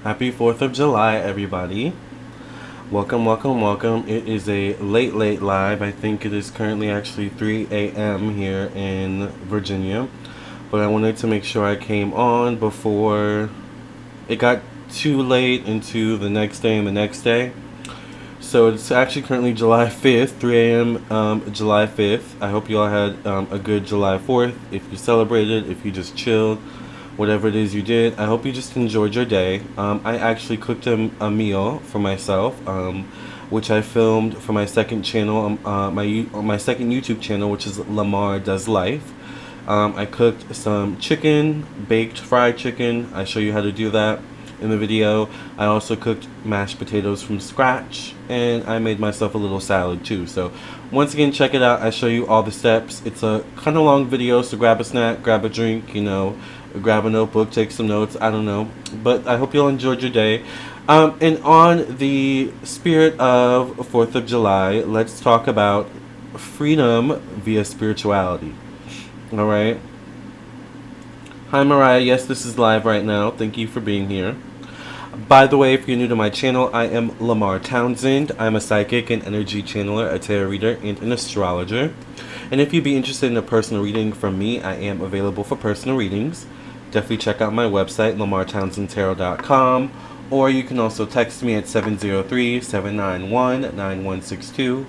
Happy 4th of July, everybody. Welcome, welcome, welcome. It is a late live. I think it is currently actually 3 a.m. here in Virginia. But I wanted to make sure I came on before it got too late into the next day and the next day. So it's actually currently July 5th, 3 a.m. July 5th. I hope you all had a good July 4th. If you celebrated, if you just chilled, whatever it is you did, I hope you just enjoyed your day. I actually cooked a meal for myself, which I filmed for my second channel, my second YouTube channel, which is Lamarr Does Life. I cooked some chicken, baked fried chicken. I show you how to do that in the video. I also cooked mashed potatoes from scratch, and I made myself a little salad too. So once again, check it out. I show you all the steps. It's a kind of long video, so grab a snack, grab a drink, grab a notebook, take some notes. I don't know, but I hope you all enjoyed your day. And on the spirit of 4th of July, let's talk about freedom via spirituality. All right. Hi, Mariah. Yes, this is live right now. Thank you for being here. By the way, if you're new to my channel, I am Lamarr Townsend. I'm a psychic and energy channeler, a tarot reader, and an astrologer. And if you'd be interested in a personal reading from me, I am available for personal readings. Definitely check out my website, lamarrtownsendtarot.com, or you can also text me at 703-791-9162.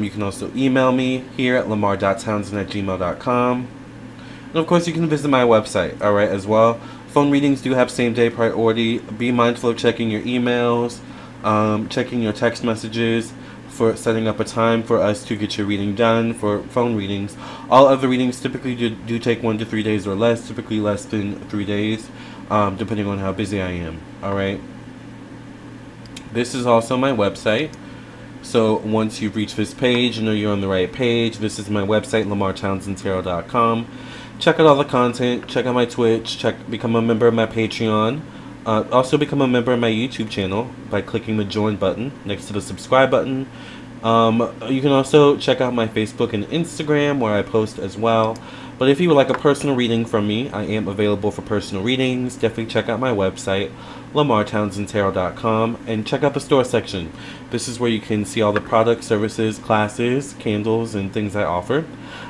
You can also email me here at lamarrtownsend@gmail.com. And of course, you can visit my website, alright, as well. Phone readings do have same-day priority. Be mindful of checking your emails, checking your text messages for setting up a time for us to get your reading done for phone readings. All other readings typically do take 1 to 3 days or less, typically less than 3 days, depending on how busy I am, alright? This is also my website. So once you've reached this page, you know you're on the right page. This is my website, lamarrtownsendtarot.com. Check out all the content, check out my Twitch, become a member of my Patreon. Also become a member of my YouTube channel by clicking the join button next to the subscribe button. You can also check out my Facebook and Instagram where I post as well. But if you would like a personal reading from me, I am available for personal readings. Definitely check out my website, lamarrtownsendtarot.com, and check out the store section. This is where you can see all the products, services, classes, candles, and things I offer.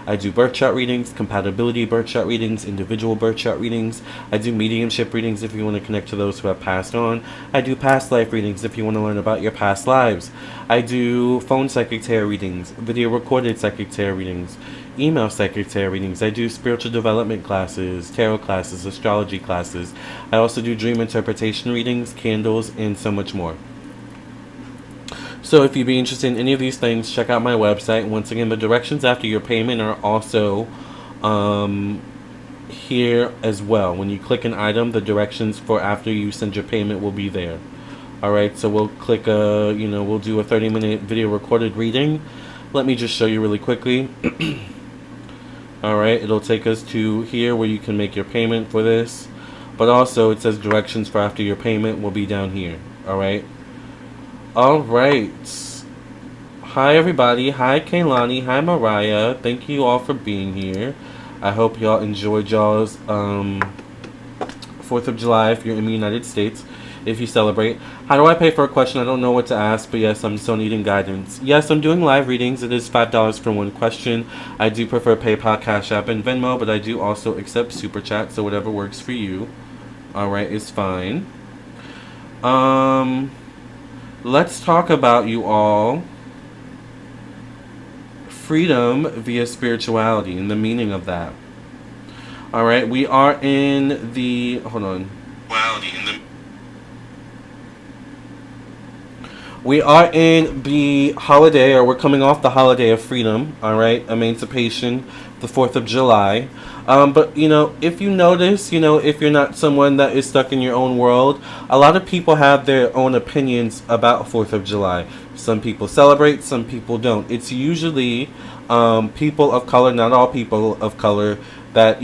I do birth chart readings, compatibility birth chart readings, individual birth chart readings. I do mediumship readings if you want to connect to those who have passed on. I do past life readings if you want to learn about your past lives. I do phone psychic tarot readings, video recorded psychic tarot readings, email psychic tarot readings. I do spiritual development classes, tarot classes, astrology classes. I also do dream interpretation readings, candles, and so much more. So if you'd be interested in any of these things, check out my website. Once again, the directions after your payment are also here as well. When you click an item, the directions for after you send your payment will be there. Alright, so we'll click we'll do a 30-minute video recorded reading. Let me just show you really quickly. Alright, it'll take us to here where you can make your payment for this. But also it says directions for after your payment will be down here. Alright. Alright. Hi everybody. Hi Kaylani. Hi Mariah. Thank you all for being here. I hope y'all enjoyed y'all's 4th of July if you're in the United States. If you celebrate. How do I pay for a question? I don't know what to ask, but yes, I'm still needing guidance. Yes, I'm doing live readings. It is $5 for one question. I do prefer PayPal, Cash App, and Venmo, but I do also accept Super Chat, so whatever works for you. Alright, is fine. Let's talk about, you all, freedom via spirituality and the meaning of that. Alright, we are in the... Hold on. We are in the holiday, or we're coming off the holiday of freedom, alright, emancipation, the 4th of July. But, if you notice, if you're not someone that is stuck in your own world, a lot of people have their own opinions about 4th of July. Some people celebrate, some people don't. It's usually people of color, not all people of color, that,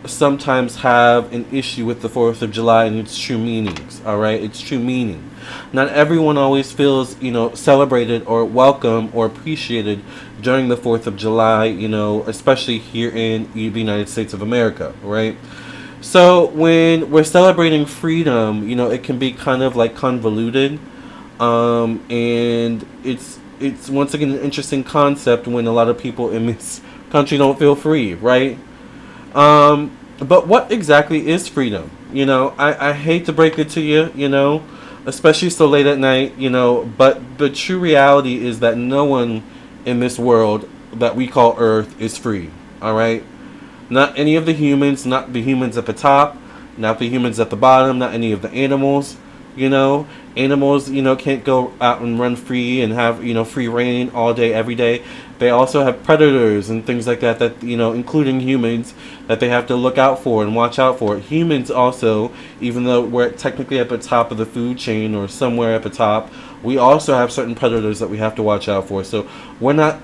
sometimes have an issue with the 4th of July and its true meanings, alright? It's true meaning. Not everyone always feels, celebrated or welcome or appreciated during the 4th of July, especially here in the United States of America, right? So when we're celebrating freedom, you know, it can be kind of like convoluted, and it's once again an interesting concept when a lot of people in this country don't feel free, right? But what exactly is freedom? You know, I hate to break it to you, you know, especially so late at night, you know, but the true reality is that no one in this world that we call Earth is free, all right? Not any of the humans, not the humans at the top, not the humans at the bottom, not any of the animals, you know. Animals, you know, can't go out and run free and have, you know, free reign all day, every day. They also have predators and things like that, that, you know, including humans, that they have to look out for and watch out for. Humans also, even though we're technically at the top of the food chain or somewhere at the top, we also have certain predators that we have to watch out for. So we're not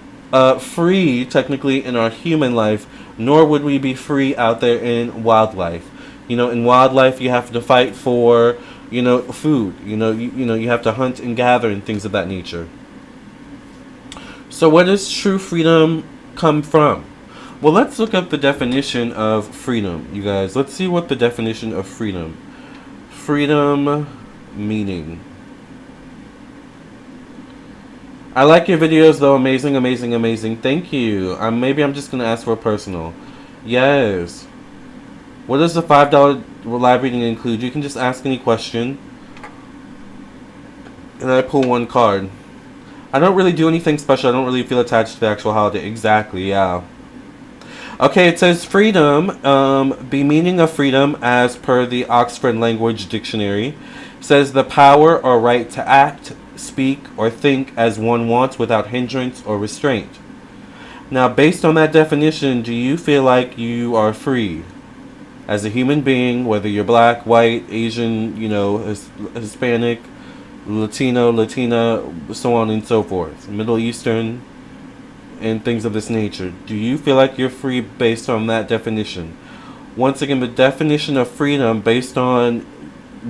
free technically in our human life, nor would we be free out there in wildlife. You know, in wildlife you have to fight for, you know, food. You know, you have to hunt and gather and things of that nature. So where does true freedom come from? Well, let's look up the definition of freedom, you guys. Let's see what the definition of freedom. Freedom meaning. I like your videos though. Amazing, amazing, amazing. Thank you. Maybe I'm just going to ask for a personal. Yes. What does the $5 live reading include? You can just ask any question. And I pull one card. I don't really do anything special. I don't really feel attached to the actual holiday. Exactly, yeah. Okay, it says freedom. The meaning of freedom as per the Oxford Language Dictionary says the power or right to act, speak, or think as one wants without hindrance or restraint. Now, based on that definition, do you feel like you are free as a human being, whether you're black, white, Asian, you know, Hispanic, Latino, Latina, so on and so forth, Middle Eastern, and things of this nature? Do you feel like you're free based on that definition? Once again, the definition of freedom based on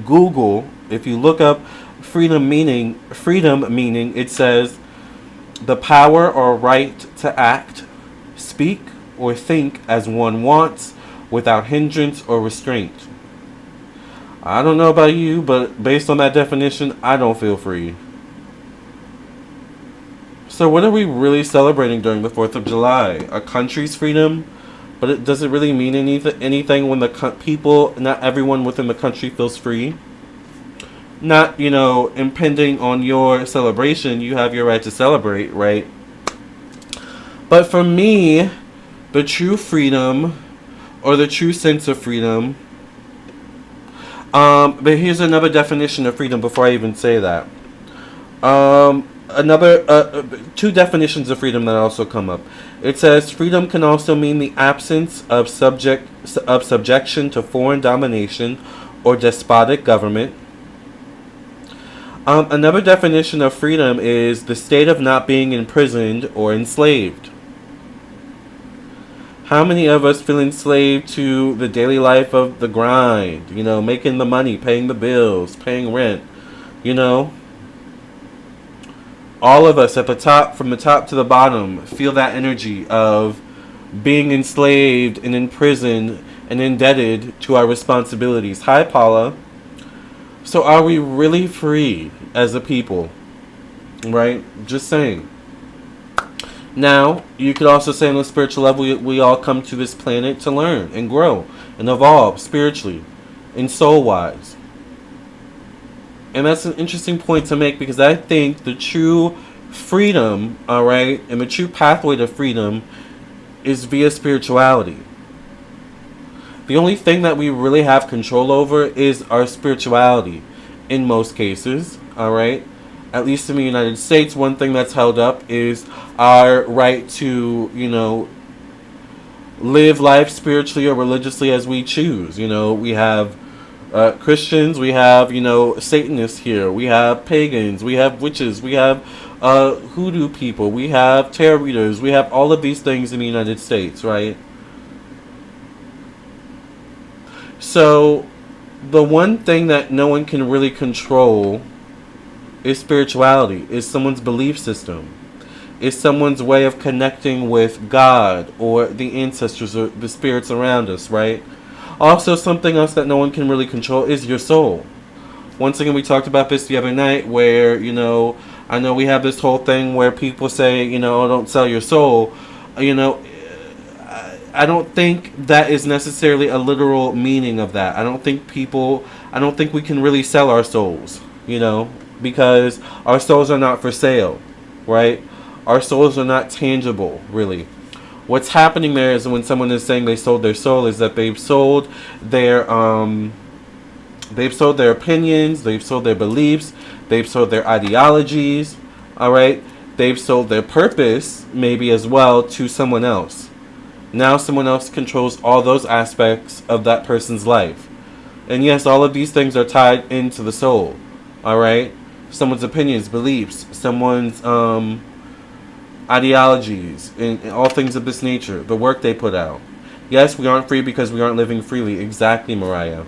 Google, if you look up freedom meaning, it says the power or right to act, speak, or think as one wants without hindrance or restraint. I don't know about you, but based on that definition, I don't feel free. So what are we really celebrating during the 4th of July? A country's freedom? But it doesn't really mean anything when the people, not everyone within the country feels free. Not, you know, impinging on your celebration. You have your right to celebrate, right? But for me, the true freedom, or the true sense of freedom, but here's another definition of freedom before I even say that. Two definitions of freedom that also come up. It says freedom can also mean the absence of subjection to foreign domination or despotic government. Another definition of freedom is the state of not being imprisoned or enslaved. How many of us feel enslaved to the daily life of the grind? You know, making the money, paying the bills, paying rent, you know? All of us at the top, from the top to the bottom, feel that energy of being enslaved and imprisoned and indebted to our responsibilities. Hi, Paula. So are we really free as a people? Right? Just saying. Now, you could also say on a spiritual level, we all come to this planet to learn and grow and evolve spiritually and soul-wise. And that's an interesting point to make, because I think the true freedom, all right, and the true pathway to freedom is via spirituality. The only thing that we really have control over is our spirituality in most cases, all right? At least in the United States, one thing that's held up is our right to, you know, live life spiritually or religiously as we choose. You know, we have Christians, we have, you know, Satanists here, we have pagans, we have witches, we have hoodoo people, we have tarot readers, we have all of these things in the United States, right? So, the one thing that no one can really control is spirituality, is someone's belief system, is someone's way of connecting with God or the ancestors or the spirits around us, right? Also, something else that no one can really control is your soul. Once again, we talked about this the other night where, I know we have this whole thing where people say, "Oh, don't sell your soul." You know, I don't think that is necessarily a literal meaning of that. I don't think we can really sell our souls, because our souls are not for sale, right? Our souls are not tangible, really. What's happening there is when someone is saying they sold their soul is that they've sold their opinions, they've sold their beliefs, they've sold their ideologies, all right? They've sold their purpose maybe as well to someone else. Now someone else controls all those aspects of that person's life. And yes, all of these things are tied into the soul, all right? Someone's opinions, beliefs, someone's ideologies, and all things of this nature, the work they put out. Yes, we aren't free because we aren't living freely. Exactly, Mariah.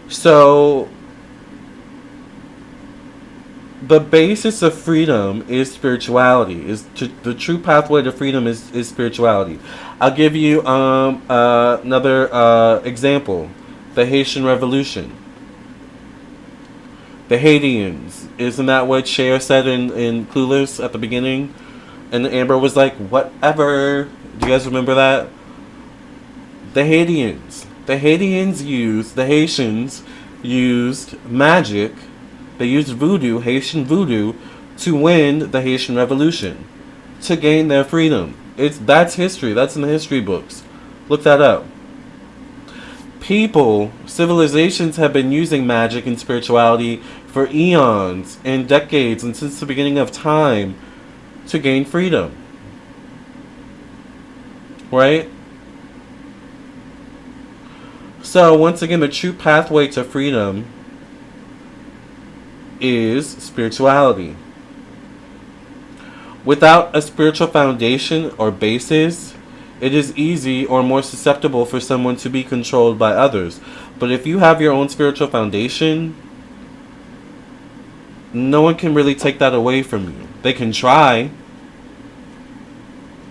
So, the basis of freedom is spirituality. The true pathway to freedom is spirituality. I'll give you another example. The Haitian Revolution. The Haitians. Isn't that what Cher said in Clueless at the beginning? And Amber was like, whatever. Do you guys remember that? The Haitians. The Haitians used magic. They used voodoo, Haitian voodoo, to win the Haitian Revolution, to gain their freedom. That's history. That's in the history books. Look that up. Civilizations have been using magic and spirituality for eons and decades and since the beginning of time to gain freedom. Right? So, once again, the true pathway to freedom is spirituality. Without a spiritual foundation or basis, it is easy or more susceptible for someone to be controlled by others. But if you have your own spiritual foundation, no one can really take that away from you. They can try,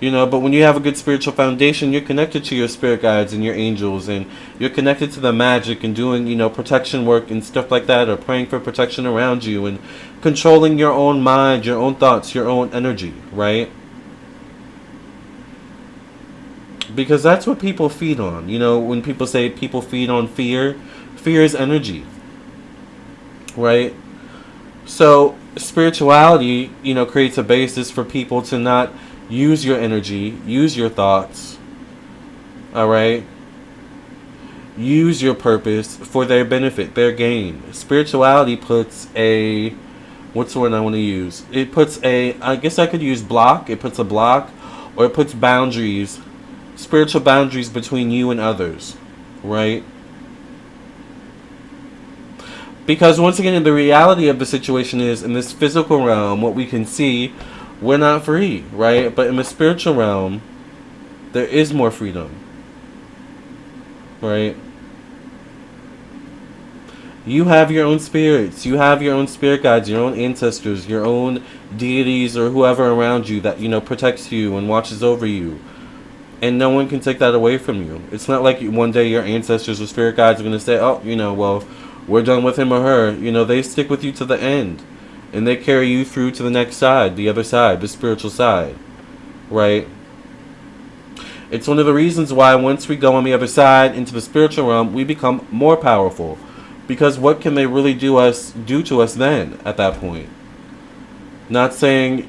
but when you have a good spiritual foundation, you're connected to your spirit guides and your angels, and you're connected to the magic and doing, protection work and stuff like that, or praying for protection around you and controlling your own mind, your own thoughts, your own energy, right? Because that's what people feed on. When people say people feed on fear, fear is energy, right? So spirituality, creates a basis for people to not use your energy, use your thoughts, all right? Use your purpose for their benefit, their gain. Spirituality puts what's the word I want to use? It puts I guess I could use block. It puts a block, or it puts boundaries, spiritual boundaries between you and others, right? Because once again, the reality of the situation is, in this physical realm, what we can see, we're not free, right? But in the spiritual realm, there is more freedom, right? You have your own spirits. You have your own spirit guides, your own ancestors, your own deities, or whoever around you that, protects you and watches over you. And no one can take that away from you. It's not like one day your ancestors or spirit guides are going to say, oh, well, we're done with him or her. They stick with you to the end. And they carry you through to the next side, the other side, the spiritual side, right? It's one of the reasons why once we go on the other side into the spiritual realm, we become more powerful. Because what can they really do to us then at that point? Not saying,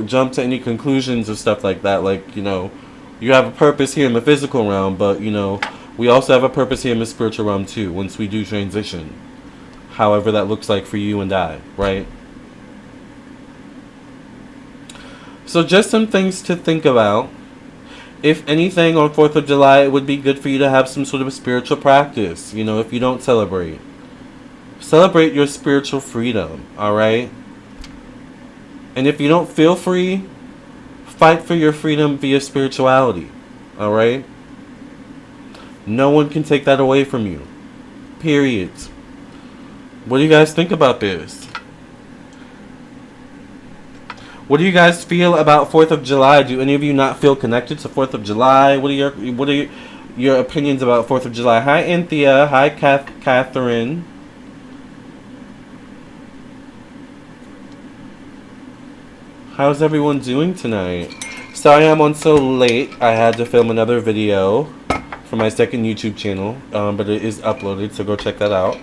jump to any conclusions or stuff like that. Like, you have a purpose here in the physical realm, but, we also have a purpose here in the spiritual realm too, once we do transition. However that looks like for you and I, right? So just some things to think about. If anything, on 4th of July, it would be good for you to have some sort of a spiritual practice, if you don't celebrate. Celebrate your spiritual freedom, alright? And if you don't feel free, fight for your freedom via spirituality, alright? No one can take that away from you. Period. What do you guys think about this? What do you guys feel about 4th of July? Do any of you not feel connected to 4th of July? What are your opinions about 4th of July. Hi, Anthea. Hi, Catherine. How's everyone doing tonight? Sorry I'm on so late. I had to film another video for my second YouTube channel, but it is uploaded, so go check that out.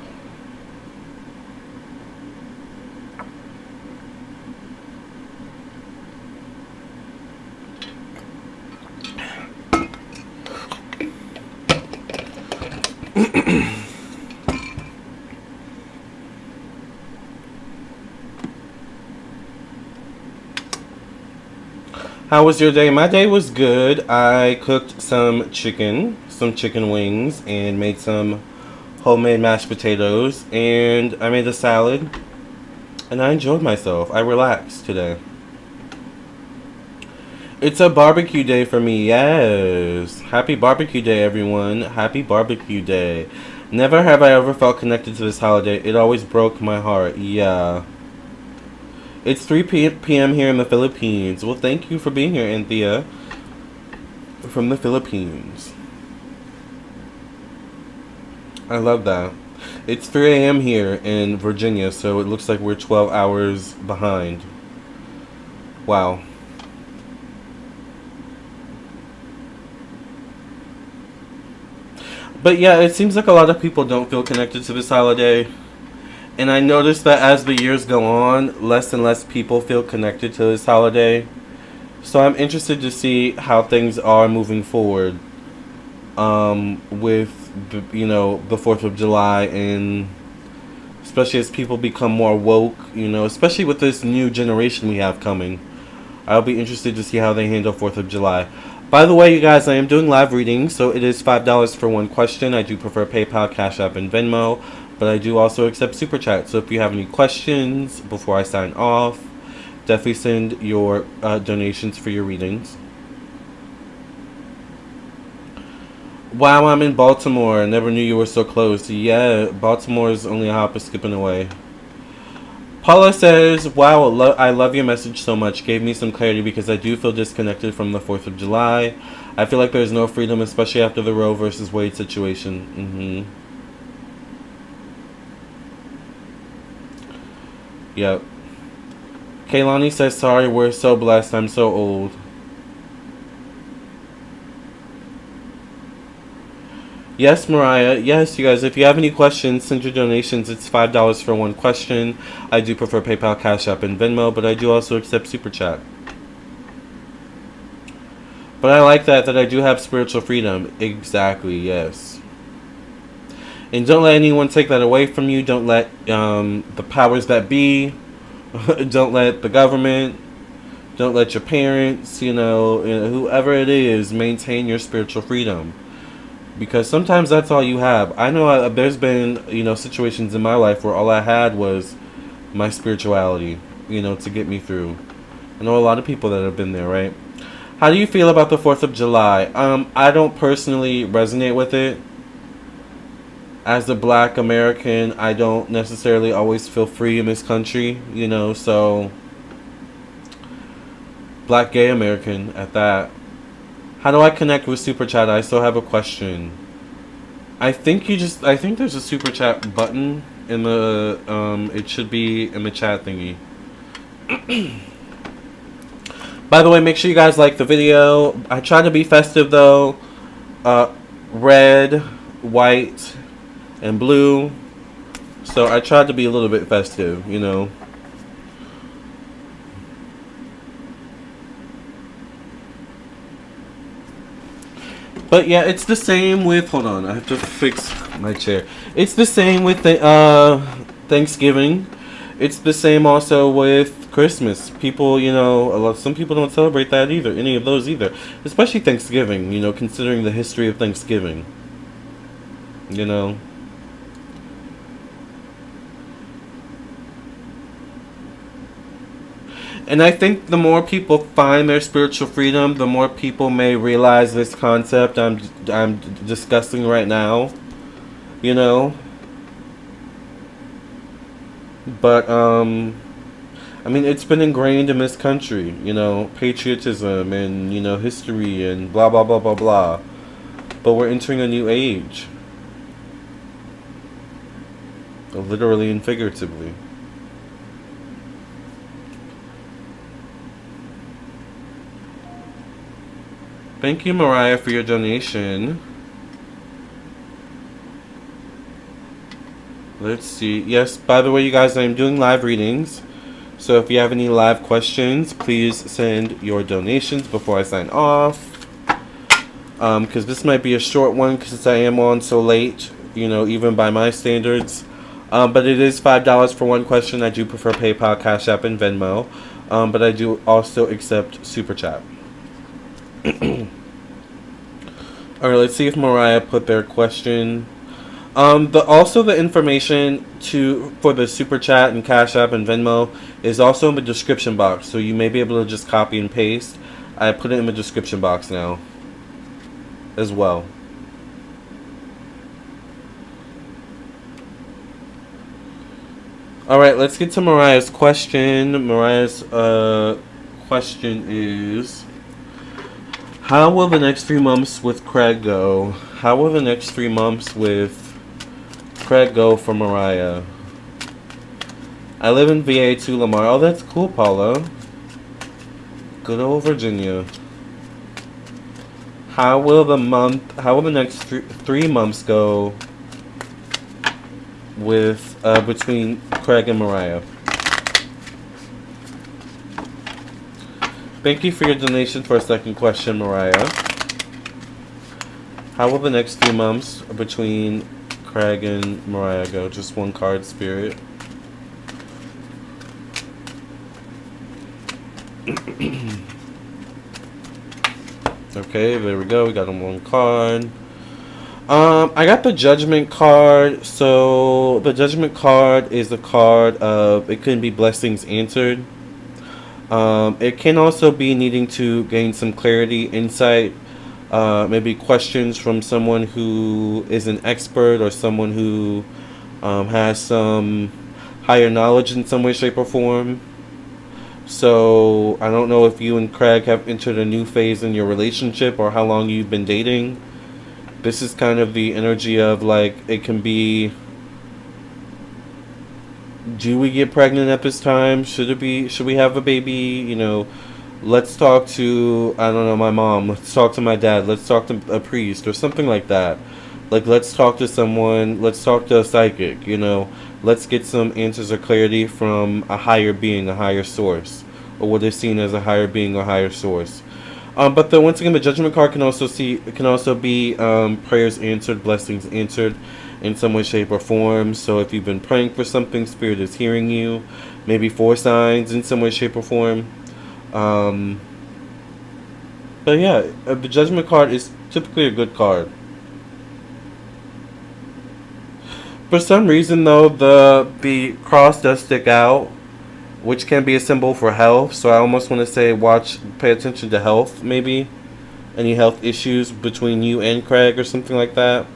How was your day? My day was good. I cooked some chicken wings, and made some homemade mashed potatoes, and I made a salad, and I enjoyed myself. I relaxed today. It's a barbecue day for me, yes. Happy barbecue day, everyone. Happy barbecue day. Never have I ever felt connected to this holiday. It always broke my heart, yeah. It's 3 p.m. here in the Philippines. Well, thank you for being here, Anthea. From the Philippines. I love that. It's 3 a.m. here in Virginia, so it looks like we're 12 hours behind. Wow. But yeah, it seems like a lot of people don't feel connected to this holiday. And I noticed that as the years go on, less and less people feel connected to this holiday. So I'm interested to see how things are moving forward with, the 4th of July, and especially as people become more woke, especially with this new generation we have coming. I'll be interested to see how they handle 4th of July. By the way, you guys, I am doing live readings, so it is $5 for one question. I do prefer PayPal, Cash App, and Venmo. But I do also accept Super Chat. So if you have any questions before I sign off, definitely send your donations for your readings. Wow, I'm in Baltimore. Never knew you were so close. Yeah, Baltimore is only a hop or skipping away. Paula says, wow, I love your message so much. Gave me some clarity because I do feel disconnected from the 4th of July. I feel like there's no freedom, especially after the Roe versus Wade situation. Yep. Kaylani says, sorry, we're so blessed. I'm so old. Yes, Mariah. Yes, you guys, if you have any questions, send your donations. It's $5 for one question. I do prefer PayPal, Cash App, and Venmo, but I do also accept Super Chat. But I like that I do have spiritual freedom. Exactly, yes. And don't let anyone take that away from you. Don't let the powers that be, don't let the government, don't let your parents, whoever it is, maintain your spiritual freedom. Because sometimes that's all you have. I know there's been, situations in my life where all I had was my spirituality, to get me through. I know a lot of people that have been there, right? How do you feel about the 4th of July? I don't personally resonate with it. As a black American, I don't necessarily always feel free in this country, so black gay American at that. How do I connect with Super Chat? I still have a question. I think there's a Super Chat button in the, it should be in the chat thingy. By the way, make sure you guys like the video. I try to be festive though. Red, white, and blue. So I tried to be a little bit festive, But yeah, it's the same with, hold on, I have to fix my chair. It's the same with the Thanksgiving. It's the same also with Christmas. People, some people don't celebrate that either, any of those either. Especially Thanksgiving, considering the history of Thanksgiving. And I think the more people find their spiritual freedom, the more people may realize this concept I'm discussing right now, But it's been ingrained in this country, patriotism and history and blah blah blah blah blah. But we're entering a new age. Literally and figuratively. Thank you, Mariah, for your donation. Let's see. Yes, by the way, you guys, I'm doing live readings. So if you have any live questions, please send your donations before I sign off. Because this might be a short one because I am on so late, you know, even by my standards. But it is $5 for one question. I do prefer PayPal, Cash App, and Venmo. But I do also accept Super Chat. Alright, let's see if Mariah put their question. Also the information for the Super Chat and Cash App and Venmo is also in the description box. So you may be able to just copy and paste. I put it in the description box now as well. Alright, let's get to Mariah's question. Mariah's question is, how will the next 3 months with Craig go? How will the next 3 months with Craig go for Mariah? I live in VA 2 Lamarr. Oh, that's cool, Paula. Good old Virginia. How will the next 3 months go with between Craig and Mariah? Thank you for your donation for a second question, Mariah. How will the next 3 months between Craig and Mariah go? Just one card, Spirit. Okay, there we go. We got them one card. I got the Judgment card. So the Judgment card is a card of, it can be blessings answered. It can also be needing to gain some clarity, insight, maybe questions from someone who is an expert or someone who has some higher knowledge in some way, shape, or form. So I don't know if you and Craig have entered a new phase in your relationship or how long you've been dating. This is kind of the energy of, like, it can be, do we get pregnant at this time? Should we have a baby? You know, let's talk to, I don't know, my mom. Let's talk to my dad. Let's talk to a priest or something like that. Like, let's talk to someone. Let's talk to a psychic, you know. Let's get some answers or clarity from a higher being, a higher source, or what is seen as a higher being or higher source. But once again, the Judgment card can also be prayers answered, blessings answered in some way, shape, or form. So if you've been praying for something, Spirit is hearing you. Maybe 4 signs in some way, shape, or form. But yeah, the Judgment card is typically a good card. For some reason, though, the cross does stick out, which can be a symbol for health. So I almost want to say pay attention to health, maybe. Any health issues between you and Craig or something like that.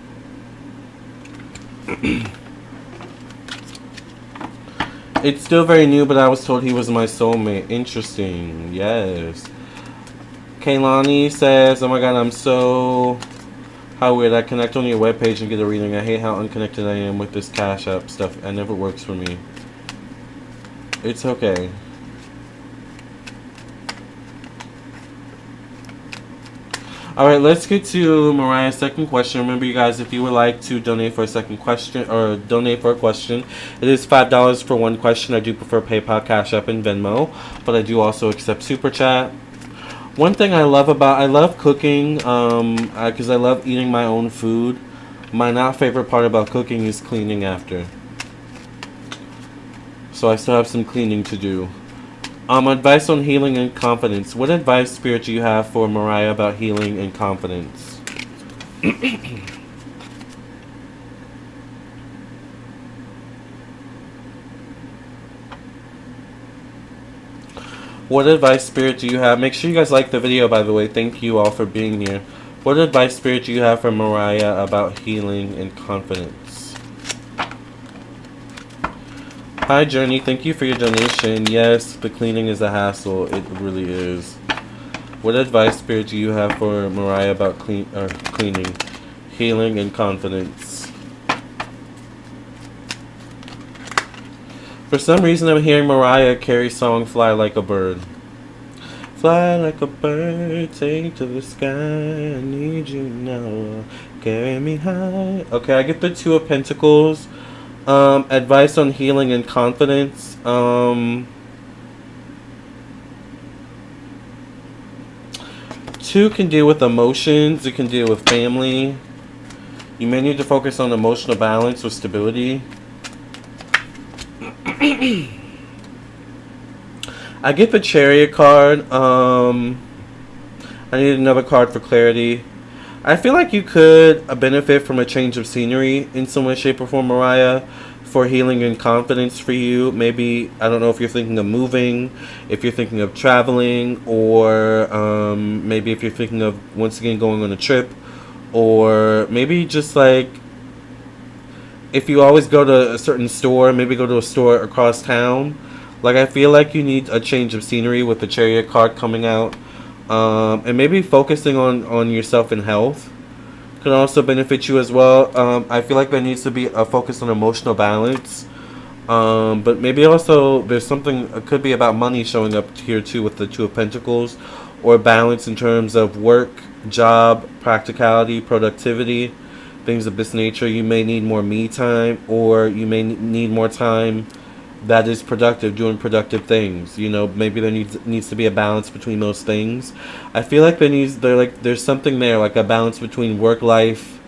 It's still very new, but I was told he was my soulmate. Interesting. Yes. Kaylani says, oh my god, I'm so... How weird. I connect on your webpage and get a reading. I hate how unconnected I am with this Cash App stuff. It never works for me. It's okay. Alright, let's get to Mariah's second question. Remember, you guys, if you would like to donate for a second question, or donate for a question, it is $5 for one question. I do prefer PayPal, Cash App, and Venmo, but I do also accept Super Chat. One thing I love cooking, because I love eating my own food. My not favorite part about cooking is cleaning after. So I still have some cleaning to do. Advice on healing and confidence. What advice, Spirit, do you have for Mariah about healing and confidence? What advice, Spirit, do you have? Make sure you guys like the video, by the way. Thank you all for being here. What advice, Spirit, do you have for Mariah about healing and confidence? Hi, Journey. Thank you for your donation. Yes, the cleaning is a hassle. It really is. What advice, Spirit, do you have for Mariah about cleaning? healing, and confidence. For some reason, I'm hearing Mariah Carey's song Fly Like a Bird. Fly like a bird, take to the sky, I need you now, carry me high. Okay, I get the Two of Pentacles. Advice on healing and confidence. Two can deal with emotions, it can deal with family. You may need to focus on emotional balance or stability. I get the Chariot card. I need another card for clarity. I feel like you could benefit from a change of scenery in some way, shape, or form, Mariah, for healing and confidence for you. Maybe, I don't know if you're thinking of moving, if you're thinking of traveling, or maybe if you're thinking of, once again, going on a trip, or maybe just like, if you always go to a certain store, maybe go to a store across town. Like, I feel like you need a change of scenery with the Chariot card coming out. And maybe focusing on yourself and health can also benefit you as well. I feel like there needs to be a focus on emotional balance. But maybe also there's something, it could be about money showing up here too with the Two of Pentacles. Or balance in terms of work, job, practicality, productivity, things of this nature. You may need more me time, or you may need more time that is productive, doing productive things. You know, maybe there needs to be a balance between those things. I feel like there's something there, like a balance between work life,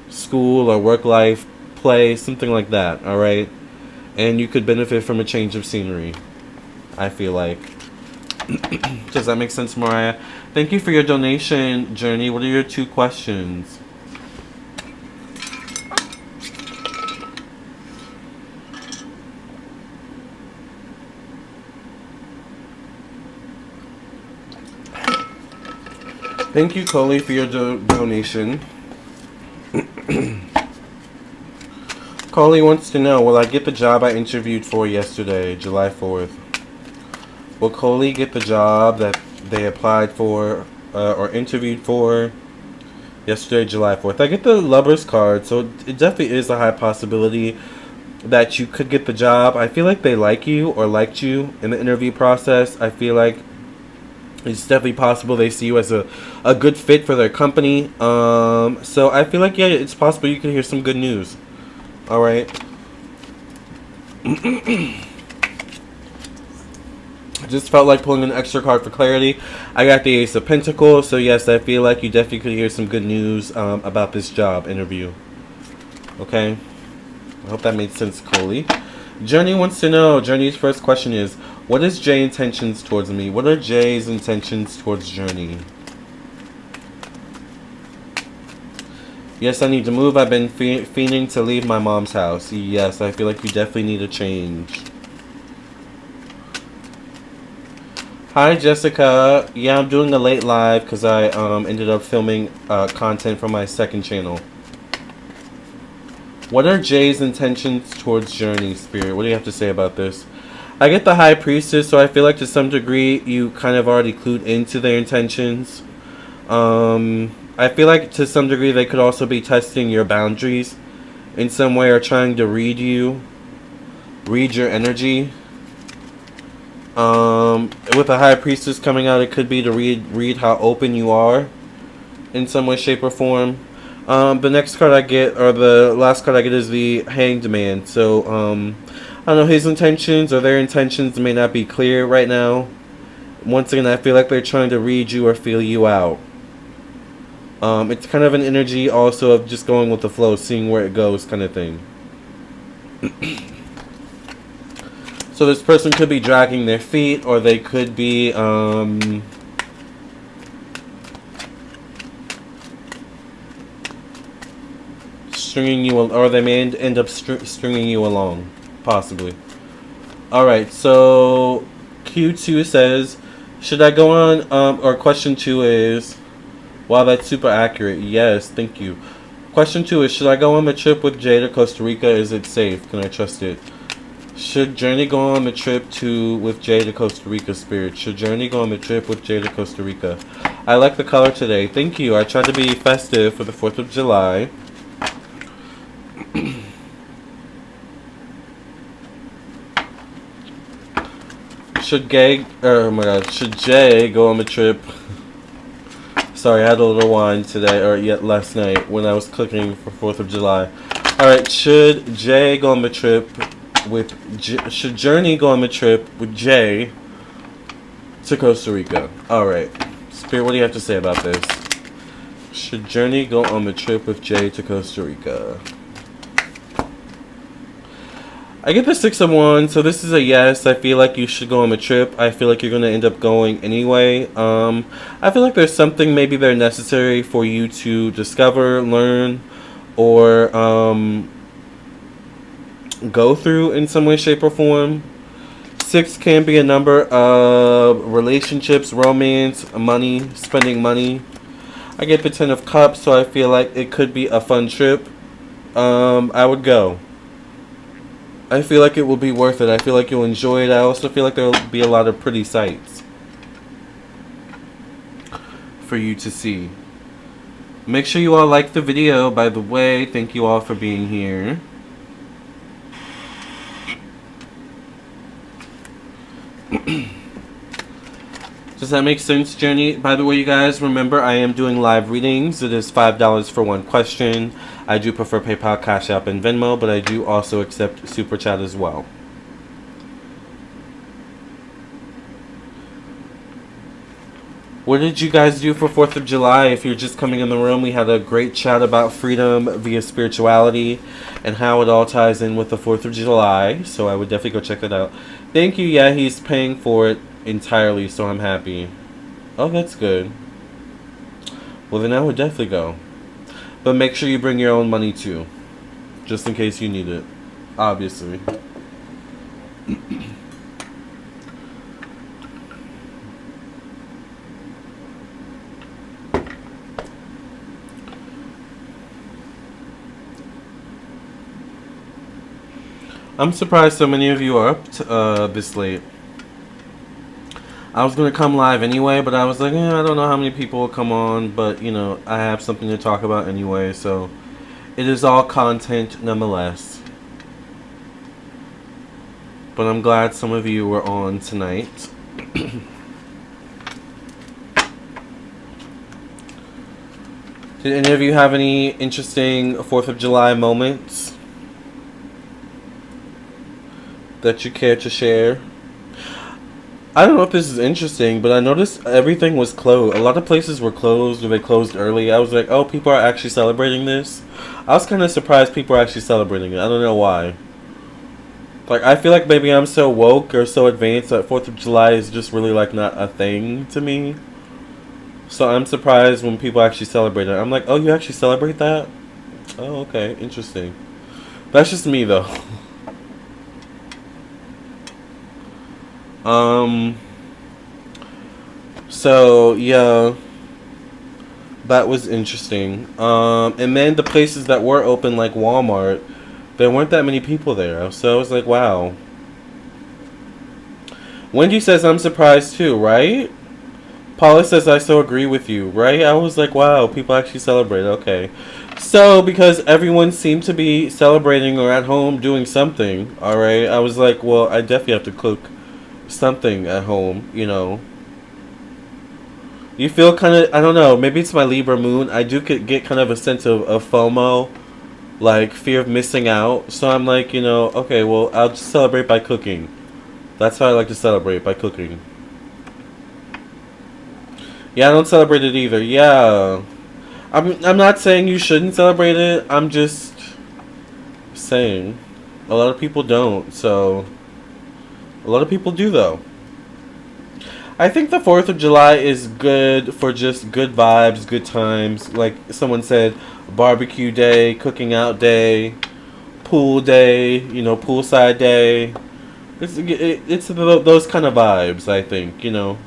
school, or work life, play, something like that. All right, and you could benefit from a change of scenery, I feel like. Does that make sense, Mariah? Thank you for your donation, Journey. What are your 2 questions? Thank you, Coley, for your donation. Coley wants to know, will I get the job I interviewed for yesterday, July 4th? Will Coley get the job that they applied for or interviewed for yesterday, July 4th? I get the Lover's card, so it definitely is a high possibility that you could get the job. I feel like they like you or liked you in the interview process. I feel like it's definitely possible they see you as a good fit for their company. So I feel like, yeah, it's possible you could hear some good news. All right. Just felt like pulling an extra card for clarity. I got the Ace of Pentacles, so yes, I feel like you definitely could hear some good news about this job interview. Okay? I hope that made sense, Coley. Journey wants to know, Journey's first question is, what is Jay's intentions towards me? What are Jay's intentions towards Journey? Yes, I need to move. I've been fiending to leave my mom's house. Yes, I feel like you definitely need a change. Hi, Jessica. Yeah, I'm doing a late live because I ended up filming content from my second channel. What are Jay's intentions towards Journey, Spirit? What do you have to say about this? I get the High Priestess, so I feel like to some degree you kind of already clued into their intentions. I feel like to some degree they could also be testing your boundaries in some way, or trying to read you, read your energy. With the High Priestess coming out, it could be to read how open you are in some way, shape, or form. The next card I get, or the last card I get, is the Hanged Man. So, I don't know, his intentions or their intentions may not be clear right now. Once again, I feel like they're trying to read you or feel you out. It's kind of an energy also of just going with the flow, seeing where it goes kind of thing. So this person could be dragging their feet, or they could be stringing you, or they may end up stringing you along, possibly. Alright, so Q2 says, should I go on, or question 2 is, wow, that's super accurate. Yes, thank you. Question 2 is, should I go on the trip with Jay to Costa Rica? Is it safe? Can I trust it? Should Journey go on the trip with Jay to Costa Rica, Spirit? Should Journey go on the trip with Jay to Costa Rica? I like the color today. Thank you. I tried to be festive for the 4th of July. Should Jay go on a trip? Sorry, I had a little wine today, or yet last night when I was cooking for 4th of July. Alright, should Jay go on a trip with... should Journey go on a trip with Jay to Costa Rica? Alright. Spirit, what do you have to say about this? Should Journey go on the trip with Jay to Costa Rica? I get the 6 of Wands, so this is a yes. I feel like you should go on the trip. I feel like you're going to end up going anyway. I feel like there's something maybe there necessary for you to discover, learn, or go through in some way, shape, or form. 6 can be a number of relationships, romance, money, spending money. I get the 10 of Cups, so I feel like it could be a fun trip. I would go. I feel like it will be worth it. I feel like you'll enjoy it. I also feel like there will be a lot of pretty sights for you to see. Make sure you all like the video, by the way. Thank you all for being here. Does that make sense, Journey? By the way, you guys, remember I am doing live readings. It is $5 for one question. I do prefer PayPal, Cash App, and Venmo, but I do also accept Super Chat as well. What did you guys do for 4th of July? If you're just coming in the room, we had a great chat about freedom via spirituality and how it all ties in with the 4th of July. So I would definitely go check that out. Thank you. Yeah, he's paying for it entirely, so I'm happy. Oh, that's good. Well, then I would definitely go. But make sure you bring your own money too, just in case you need it, obviously. I'm surprised so many of you are up this late. I was going to come live anyway, but I was like, I don't know how many people will come on, but, you know, I have something to talk about anyway, so it is all content nonetheless. But I'm glad some of you were on tonight. Did any of you have any interesting 4th of July moments that you care to share? I don't know if this is interesting, but I noticed everything was closed. A lot of places were closed, or they closed early. I was like, oh, people are actually celebrating this? I was kind of surprised people are actually celebrating it. I don't know why. Like, I feel like maybe I'm so woke or so advanced that 4th of July is just really, like, not a thing to me. So I'm surprised when people actually celebrate it. I'm like, oh, you actually celebrate that? Oh, okay. Interesting. That's just me, though. So yeah, that was interesting. And then the places that were open, like Walmart, there weren't that many people there. So I was like, wow. Wendy says, I'm surprised too, right? Paula says, I so agree with you, right? I was like, wow, people actually celebrate. Okay. So, because everyone seemed to be celebrating or at home doing something, alright, I was like, well, I definitely have to cook something at home, you know. You feel kind of, I don't know, maybe it's my Libra moon. I do get kind of a sense of FOMO, like fear of missing out. So I'm like, you know, okay, well, I'll just celebrate by cooking. That's how I like to celebrate, by cooking. Yeah, I don't celebrate it either. Yeah. I'm not saying you shouldn't celebrate it. I'm just saying a lot of people don't, so a lot of people do, though. I think the 4th of July is good for just good vibes, good times. Like someone said, barbecue day, cooking out day, pool day, you know, poolside day. It's those kind of vibes, I think, you know.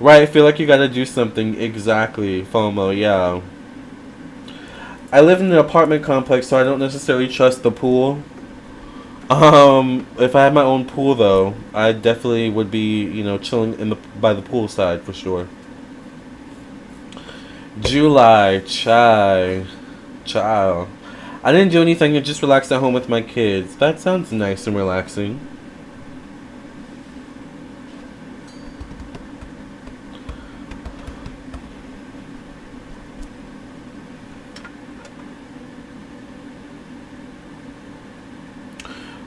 Right, I feel like you gotta do something. Exactly, FOMO, yeah. I live in an apartment complex, so I don't necessarily trust the pool. If I had my own pool, though, I definitely would be, you know, chilling by the pool side for sure. July, child. I didn't do anything. I just relaxed at home with my kids. That sounds nice and relaxing.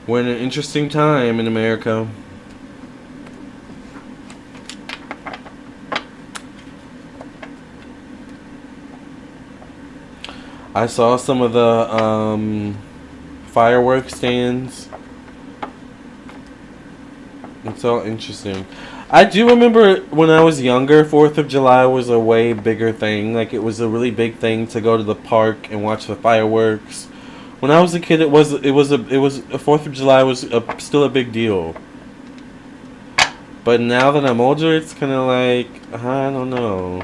We're in an interesting time in America. I saw some of the fireworks stands. It's all interesting. I do remember when I was younger, 4th of July was a way bigger thing. Like, it was a really big thing to go to the park and watch the fireworks. When I was a kid, 4th of July was still a big deal. But now that I'm older, it's kind of like, I don't know.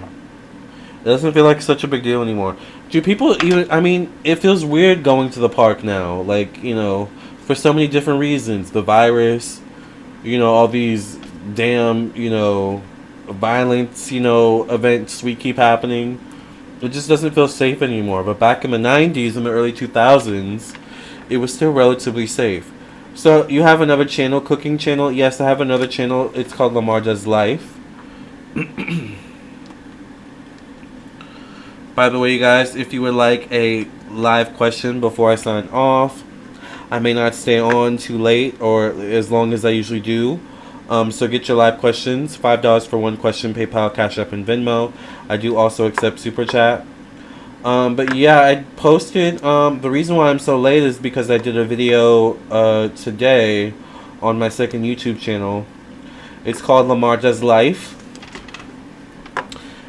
It doesn't feel like such a big deal anymore. Do people even, I mean, it feels weird going to the park now. Like, you know, for so many different reasons. The virus, you know, all these damn, you know, violence, you know, events we keep happening. It just doesn't feel safe anymore. But back in the 90s and the early 2000s, it was still relatively safe. So you have another channel, cooking channel. Yes, I have another channel. It's called Lamarr Does Life. By the way, you guys, if you would like a live question before I sign off, I may not stay on too late or as long as I usually do. So get your live questions. $5 for one question, PayPal, Cash App, and Venmo. I do also accept Super Chat. But yeah, I posted, the reason why I'm so late is because I did a video today on my second YouTube channel. It's called Lamarr Does Life.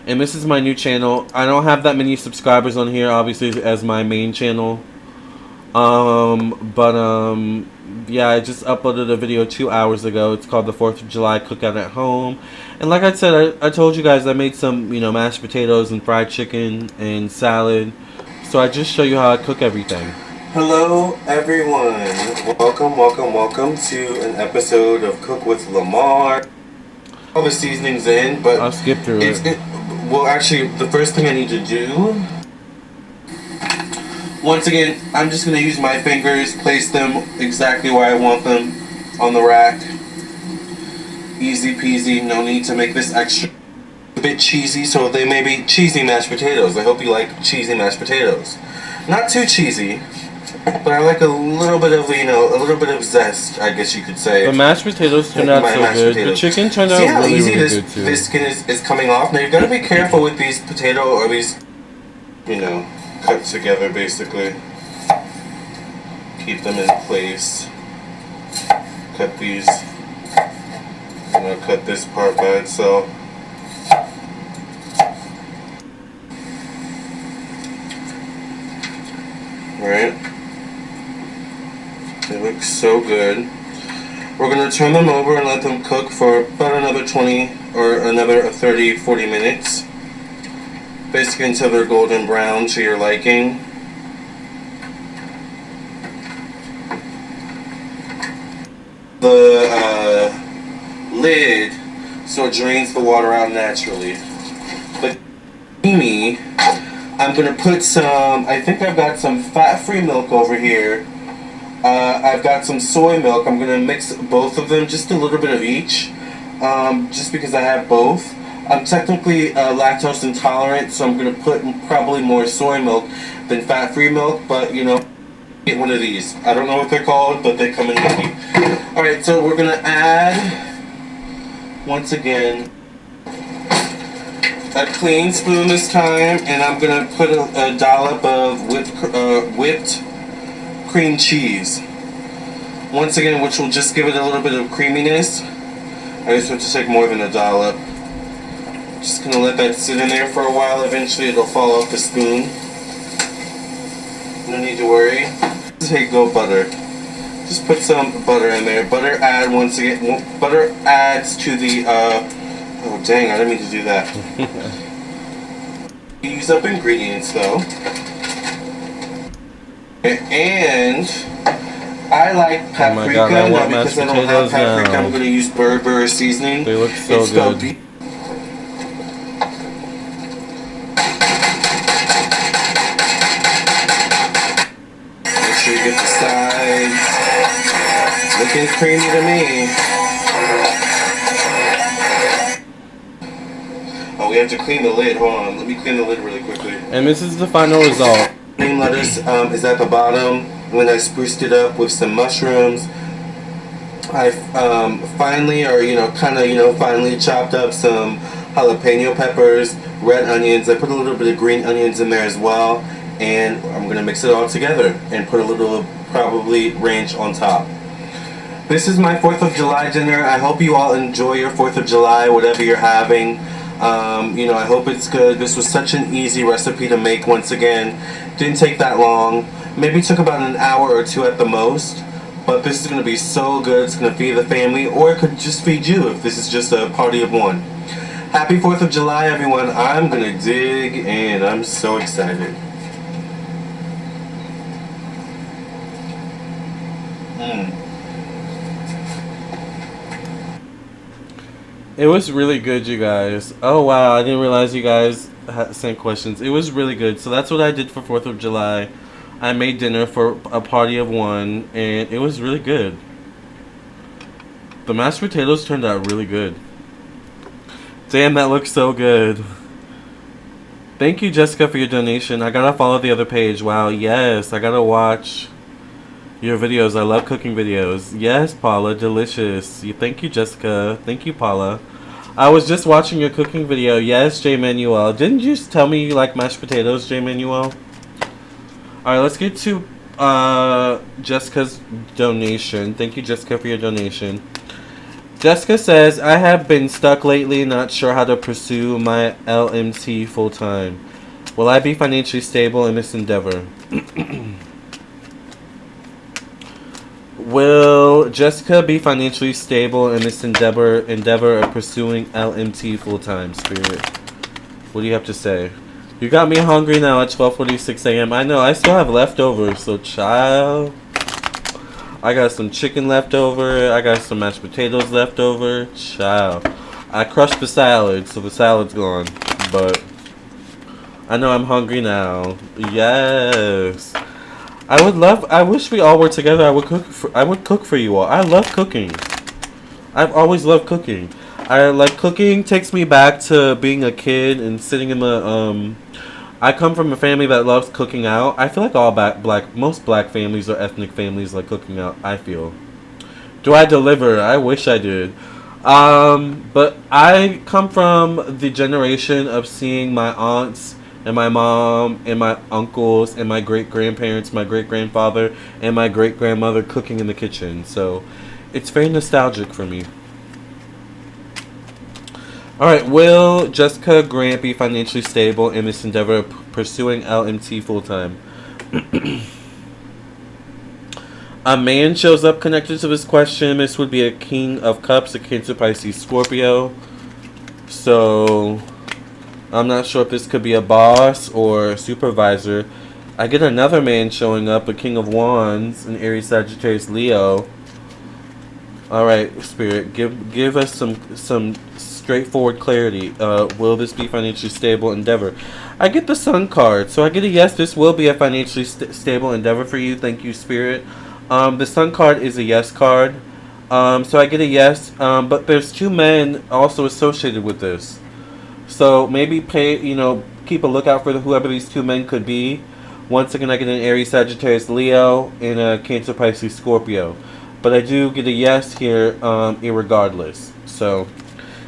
And this is my new channel. I don't have that many subscribers on here, obviously, as my main channel. Yeah, I just uploaded a video 2 hours ago. It's called the 4th of July Cookout at Home. And like I said, I told you guys I made some, you know, mashed potatoes and fried chicken and salad. So I just show you how I cook everything. Hello, everyone. Welcome to an episode of Cook with Lamarr. All the seasonings in, but I'll skip through it. Well, actually, the first thing I need to do, once again, I'm just going to use my fingers, place them exactly where I want them on the rack. Easy peasy, no need to make this extra a bit cheesy, so they may be cheesy mashed potatoes. I hope you like cheesy mashed potatoes. Not too cheesy, but I like a little bit of, you know, a little bit of zest, I guess you could say. The mashed potatoes turned out so good. The chicken turned out really, really good too. This skin is coming off. Now you've got to be careful with these potato or these, you know, cut together basically. Keep them in place. Cut these. I'm going to cut this part by itself. Alright. They look so good. We're going to turn them over and let them cook for about another 20 or another 30, 40 minutes. Basically until they're golden brown to your liking. The lid so it drains the water out naturally. But me, I'm going to put some, I think I've got some fat-free milk over here. I've got some soy milk. I'm going to mix both of them, just a little bit of each, just because I have both. I'm technically lactose intolerant, so I'm going to put probably more soy milk than fat-free milk, but you know, get one of these. I don't know what they're called, but they come in handy. Alright, so we're going to add, once again, a clean spoon this time, and I'm going to put a dollop of whipped cream cheese. Once again, which will just give it a little bit of creaminess. I just have to take more than a dollop. Just going to let that sit in there for a while. Eventually it'll fall off the spoon. No need to worry. Here you go, butter. Just put some butter in there. Butter adds to the, oh dang, I didn't mean to do that. Use up ingredients though. And I like paprika. Oh my god, I want because mashed I don't have potatoes paprika, now. I'm going to use Burberry seasoning. They look so good. Make sure you get the sides. Looking creamy to me. Oh, we have to clean the lid. Hold on. Let me clean the lid really quickly. And this is the final result. Green lettuce is at the bottom. When I spruced it up with some mushrooms, I finally chopped up some jalapeno peppers, red onions. I put a little bit of green onions in there as well, and I'm gonna mix it all together and put a little probably ranch on top. This is my 4th of July dinner. I hope you all enjoy your 4th of July, whatever you're having. I hope it's good. This was such an easy recipe to make once again. Didn't take that long. Maybe took about an hour or two at the most. But this is going to be so good. It's going to feed the family, or it could just feed you if this is just a party of one. Happy 4th of July, everyone. I'm going to dig in. I'm so excited. It was really good, you guys. Oh wow, I didn't realize you guys sent questions. It was really good. So that's what I did for 4th of July. I made dinner for a party of one, and it was really good. The mashed potatoes turned out really good. Damn, that looks so good. Thank you, Jessica, for your donation. I gotta follow the other page. Wow, yes, I gotta watch your videos. I love cooking videos. Yes, Paula, delicious. Thank you, Jessica. Thank you, Paula. I was just watching your cooking video. Yes, J. Manuel. Didn't you tell me you like mashed potatoes, J. Manuel? Alright, let's get to Jessica's donation. Thank you, Jessica, for your donation. Jessica says, I have been stuck lately, not sure how to pursue my LMT full-time. Will I be financially stable in this endeavor? Will Jessica be financially stable in this endeavor of pursuing LMT full-time, Spirit? What do you have to say? You got me hungry now at 12:46 a.m. I know, I still have leftovers, so child. I got some chicken left over. I got some mashed potatoes left over. Child. I crushed the salad, so the salad's gone. But I know I'm hungry now. Yes. I wish we all were together. I would cook for you all. I love cooking. I've always loved cooking. I like cooking. Takes me back to being a kid and sitting in the I come from a family that loves cooking out. I feel like most black families or ethnic families like cooking out, I feel. Do I deliver? I wish I did. But I come from the generation of seeing my aunts and my mom and my uncles and my great-grandparents, my great-grandfather and my great-grandmother cooking in the kitchen. So it's very nostalgic for me. Alright, will Jessica Grant be financially stable in this endeavor of pursuing LMT full-time? A man shows up connected to this question. This would be a King of Cups, a Cancer, Pisces, Scorpio. So I'm not sure if this could be a boss or a supervisor. I get another man showing up, a King of Wands, an Aries, Sagittarius, Leo. Alright, Spirit, give us some straightforward clarity. Will this be financially stable endeavor? I get the Sun card, so I get a yes. This will be a financially stable endeavor for you. Thank you, Spirit. The Sun card is a yes card, so I get a yes. But there's two men also associated with this, so maybe keep a lookout for whoever these two men could be. Once again, I get an Aries, Sagittarius, Leo, and a Cancer, Pisces, Scorpio. But I do get a yes here, irregardless. So,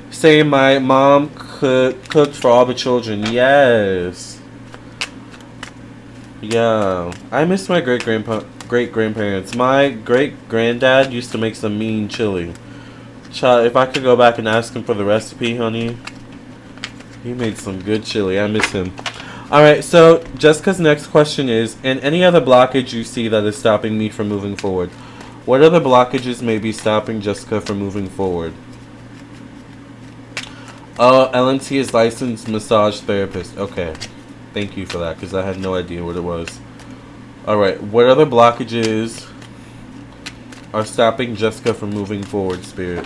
say my mom cooked for all the children. Yes. Yeah. I miss my great-grandparents. My great-granddad used to make some mean chili. Child, if I could go back and ask him for the recipe, honey. He made some good chili. I miss him. Alright, so Jessica's next question is, and any other blockage you see that is stopping me from moving forward? What other blockages may be stopping Jessica from moving forward? Oh, LNT is licensed massage therapist. Okay. Thank you for that, because I had no idea what it was. Alright, what other blockages are stopping Jessica from moving forward, Spirit?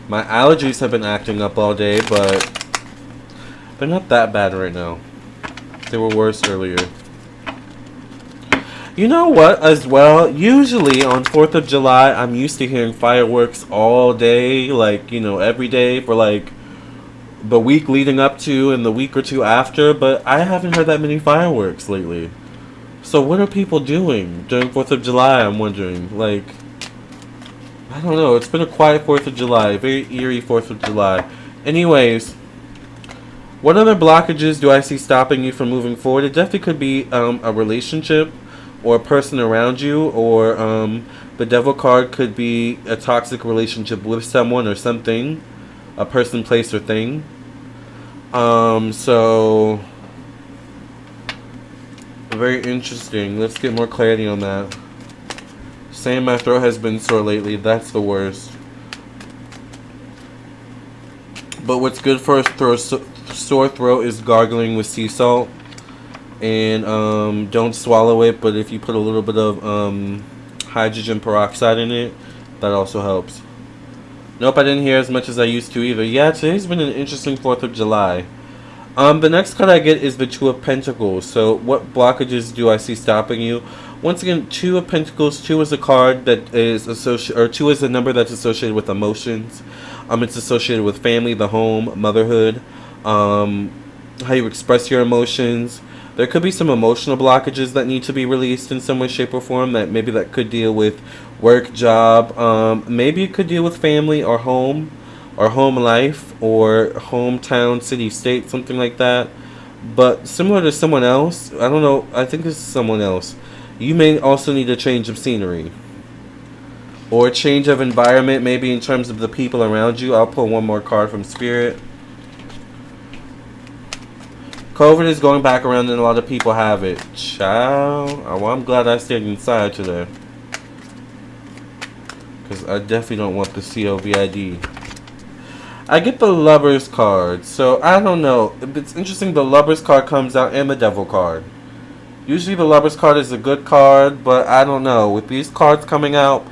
My allergies have been acting up all day, but they're not that bad right now. They were worse earlier. You know what, as well? Usually on 4th of July, I'm used to hearing fireworks all day, like, you know, every day for, like, the week leading up to and the week or two after, but I haven't heard that many fireworks lately. So what are people doing during 4th of July, I'm wondering? Like, I don't know. It's been a quiet 4th of July. Very eerie 4th of July. Anyways, what other blockages do I see stopping you from moving forward? It definitely could be a relationship or a person around you, or the devil card could be a toxic relationship with someone or something, a person, place, or thing. So very interesting. Let's get more clarity on that. Saying my throat has been sore lately. That's the worst. But what's good for a sore throat is gargling with sea salt. And don't swallow it, but if you put a little bit of hydrogen peroxide in it, that also helps. Nope, I didn't hear as much as I used to either. Yeah, today's been an interesting 4th of July. The next card I get is the Two of Pentacles. So what blockages do I see stopping you? Once again, Two of Pentacles. 2 is a card that is associated, or 2 is a number that's associated with emotions. It's associated with family, the home, motherhood, how you express your emotions. There could be some emotional blockages that need to be released in some way, shape, or form. That could deal with work, job. Maybe it could deal with family or home life, or hometown, city, state, something like that. But similar to someone else, I don't know, I think this is someone else. You may also need a change of scenery, or a change of environment, maybe in terms of the people around you. I'll pull one more card from Spirit. COVID is going back around and a lot of people have it. Child. Well, I'm glad I stayed inside today, because I definitely don't want the COVID. I get the Lovers card, so I don't know. It's interesting, the Lovers card comes out and the Devil card. Usually the Lovers card is a good card, but I don't know. With these cards coming out,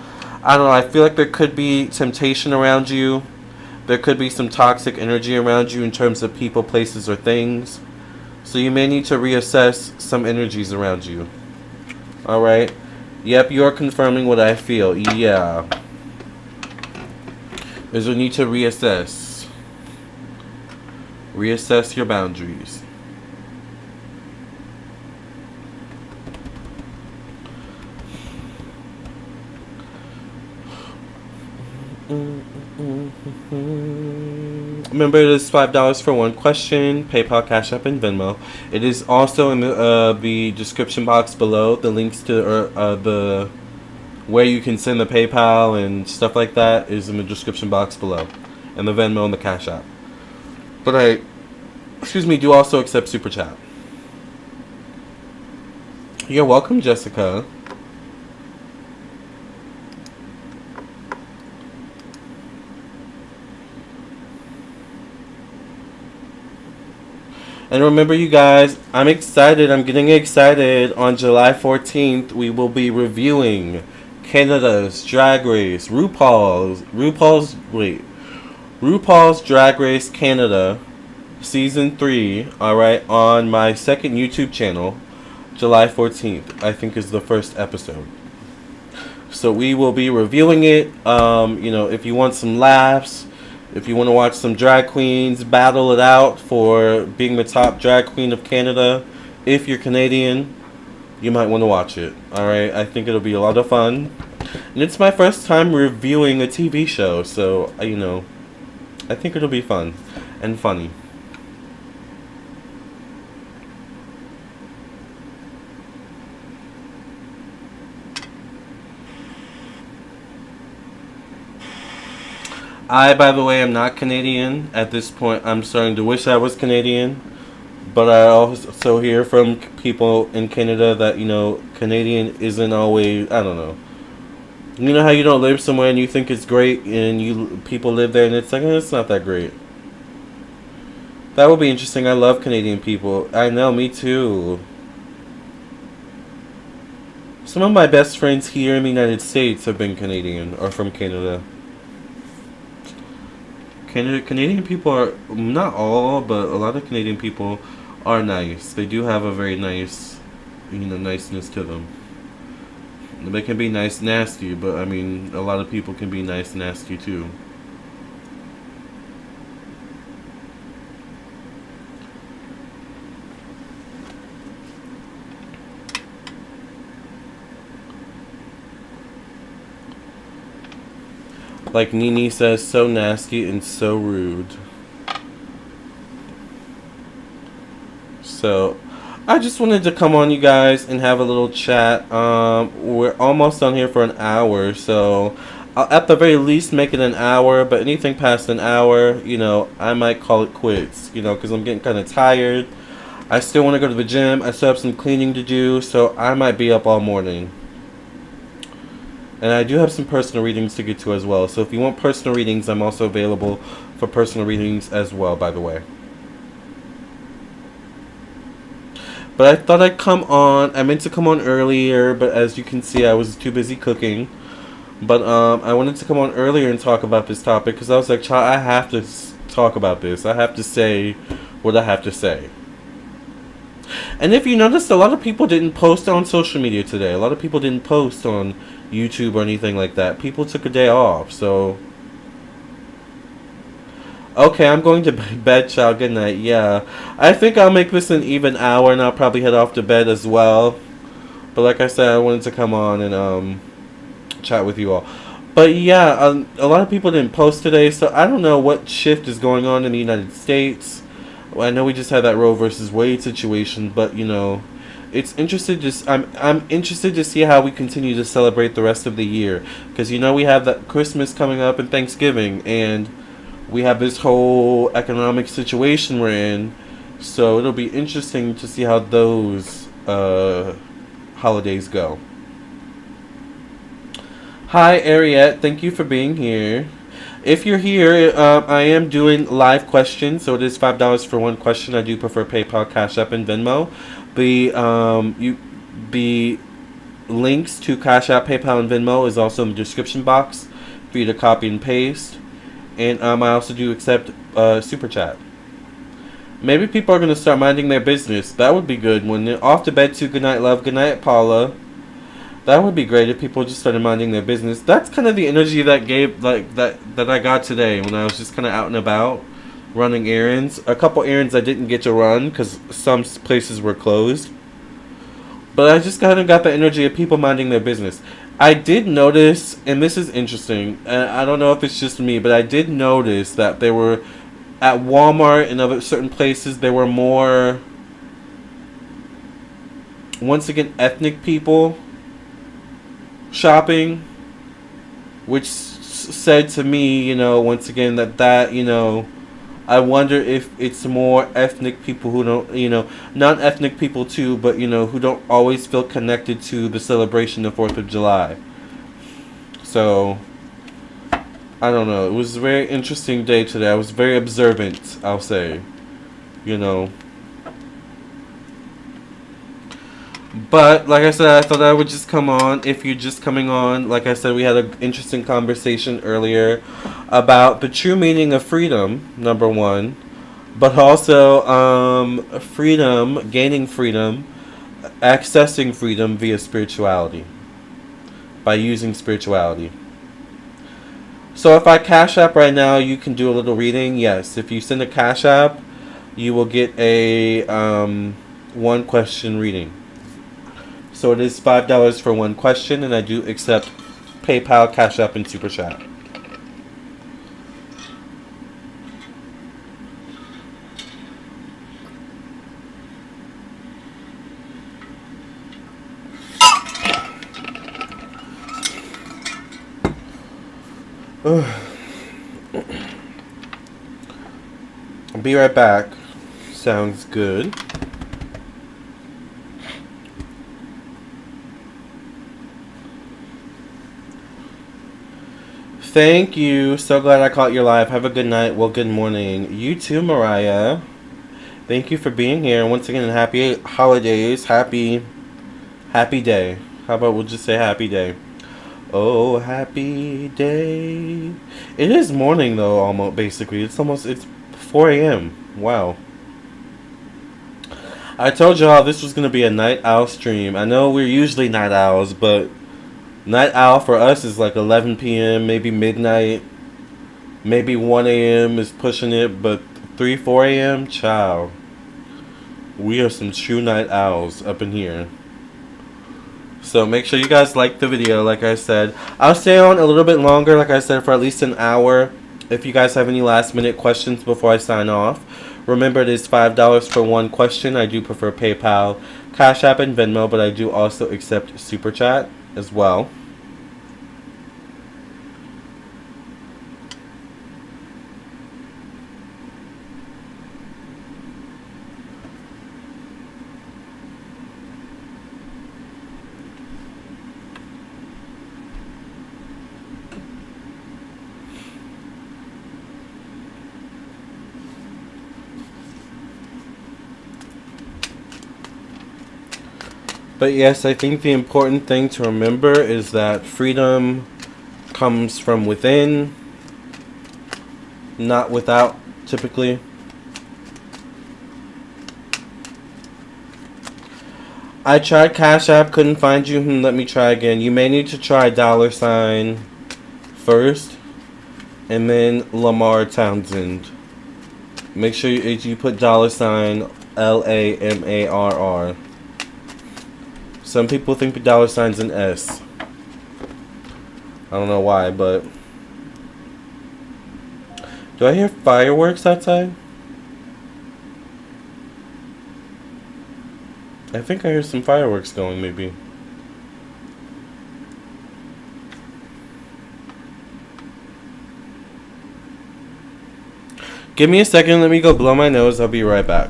I don't know. I feel like there could be temptation around you. There could be some toxic energy around you in terms of people, places, or things. So you may need to reassess some energies around you. Alright? Yep, you are confirming what I feel. Yeah. There's a need to reassess. Reassess your boundaries. Remember, it is $5 for one question. PayPal, Cash App, and Venmo. It is also in the description box below. The links to the where you can send the PayPal and stuff like that is in the description box below, and the Venmo and the Cash App. But I do also accept Super Chat. You're welcome, Jessica. And remember, you guys, I'm excited. I'm getting excited. On July 14th, we will be reviewing Canada's Drag Race, RuPaul's Drag Race Canada Season 3, alright, on my second YouTube channel, July 14th, I think is the first episode. So we will be reviewing it. If you want some laughs, if you want to watch some drag queens battle it out for being the top drag queen of Canada, if you're Canadian, you might want to watch it. Alright, I think it'll be a lot of fun. And it's my first time reviewing a TV show, so, I think it'll be fun and funny. I, by the way, am not Canadian. At this point, I'm starting to wish I was Canadian. But I also hear from people in Canada that, Canadian isn't always, I don't know. You know how you don't live somewhere and you think it's great and people live there and it's like, it's not that great. That would be interesting. I love Canadian people. I know, me too. Some of my best friends here in the United States have been Canadian or from Canada. Canadian people are, not all, but a lot of Canadian people are nice. They do have a very nice, niceness to them. They can be nice, nasty, but I mean, a lot of people can be nice, nasty too. Like Nini says, so nasty and so rude. So, I just wanted to come on, you guys, and have a little chat. We're almost on here for an hour, so I'll at the very least make it an hour, but anything past an hour, I might call it quits, because I'm getting kind of tired. I still want to go to the gym. I still have some cleaning to do, so I might be up all morning. And I do have some personal readings to get to as well. So if you want personal readings, I'm also available for personal readings as well, by the way. But I thought I'd come on. I meant to come on earlier, but as you can see, I was too busy cooking. But I wanted to come on earlier and talk about this topic because I was like, child, I have to talk about this. I have to say what I have to say. And if you noticed, a lot of people didn't post on social media today. A lot of people didn't post on YouTube or anything like that. People took a day off, so... Okay, I'm going to bed, child. Good night. Yeah. I think I'll make this an even hour, and I'll probably head off to bed as well. But like I said, I wanted to come on and chat with you all. But yeah, a lot of people didn't post today, so I don't know what shift is going on in the United States. I know we just had that Roe versus Wade situation, but it's interesting. I'm interested to see how we continue to celebrate the rest of the year, because we have that Christmas coming up and Thanksgiving, and we have this whole economic situation we're in. So it'll be interesting to see how those holidays go. Hi, Ariette. Thank you for being here. If you're here, I am doing live questions, so it is $5 for one question. I do prefer PayPal, Cash App, and Venmo. The links to Cash App, PayPal, and Venmo is also in the description box for you to copy and paste. And I also do accept Super Chat. Maybe people are going to start minding their business. That would be good. When they're off to bed too, good night, love. Good night, Paula. That would be great if people just started minding their business. That's kind of the energy that I got today when I was just kind of out and about running errands. A couple errands I didn't get to run because some places were closed. But I just kind of got the energy of people minding their business. I did notice, and this is interesting, and I don't know if it's just me, but I did notice that there were, at Walmart and other certain places, there were more, once again, ethnic people shopping, which said to me, once again, that I wonder if it's more ethnic people who don't, non-ethnic people too, but, who don't always feel connected to the celebration of 4th of July. So, I don't know. It was a very interesting day today. I was very observant, I'll say, But, like I said, I thought I would just come on. If you're just coming on, like I said, we had an interesting conversation earlier about the true meaning of freedom, number one. But also, freedom, gaining freedom, accessing freedom via spirituality. By using spirituality. So if I Cash App right now, you can do a little reading. Yes, if you send a Cash App, you will get a one question reading. So it is $5 for one question, and I do accept PayPal, Cash App, and Super Chat. I'll be right back. Sounds good. Thank you. So glad I caught your live. Have a good night. Well, good morning. You too, Mariah. Thank you for being here. Once again, happy holidays. Happy day. How about we'll just say happy day? Oh, happy day. It is morning though, almost basically. It's 4 a.m. Wow. I told y'all this was gonna be a night owl stream. I know we're usually night owls, but night owl for us is like 11 p.m., maybe midnight, maybe 1 a.m. is pushing it, but 3, 4 a.m. Child. We are some true night owls up in here. So make sure you guys like the video, like I said. I'll stay on a little bit longer, like I said, for at least an hour. If you guys have any last minute questions before I sign off. Remember, it is $5 for one question. I do prefer PayPal, Cash App, and Venmo, but I do also accept Super Chat as well. But yes, I think the important thing to remember is that freedom comes from within, not without, typically. I tried Cash App, couldn't find you. Let me try again. You may need to try $ first, and then Lamarr Townsend. Make sure you put $LAMARR. Some people think the $'s an S. I don't know why, but... Do I hear fireworks outside? I think I hear some fireworks going, maybe. Give me a second, let me go blow my nose. I'll be right back.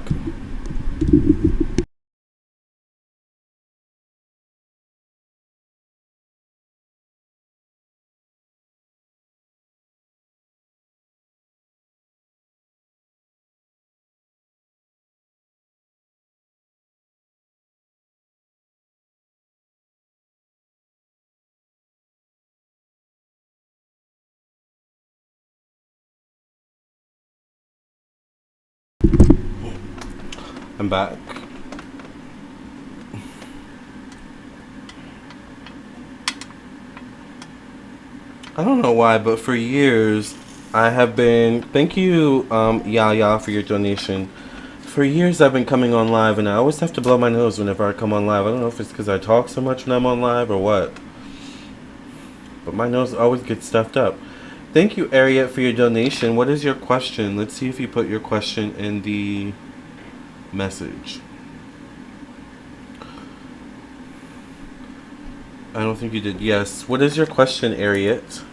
I'm back. I don't know why, but for years I have been... Thank you, Yaya, for your donation. For years I've been coming on live, and I always have to blow my nose whenever I come on live. I don't know if it's because I talk so much when I'm on live or what. But my nose always gets stuffed up. Thank you, Ariette, for your donation. What is your question? Let's see if you put your question in the message. I don't think you did. Yes. What is your question, Ariette?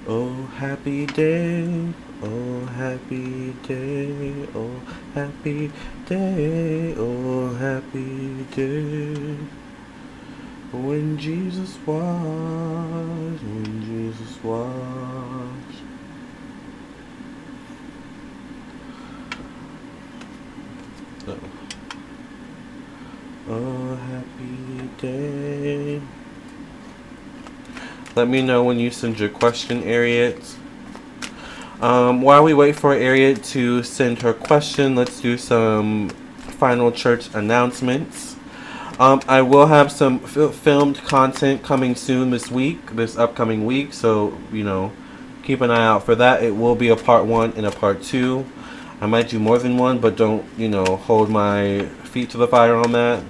Oh, happy day. Oh, happy day. Oh, happy day. Oh, happy day. When Jesus washed. When Jesus washed. Oh. Oh, happy day. Let me know when you send your question, Ariette. While we wait for Ariette to send her question, let's do some final church announcements. I will have some filmed content coming soon this upcoming week, so, keep an eye out for that. It will be a part 1 and a part 2. I might do more than one, but don't, hold my feet to the fire on that.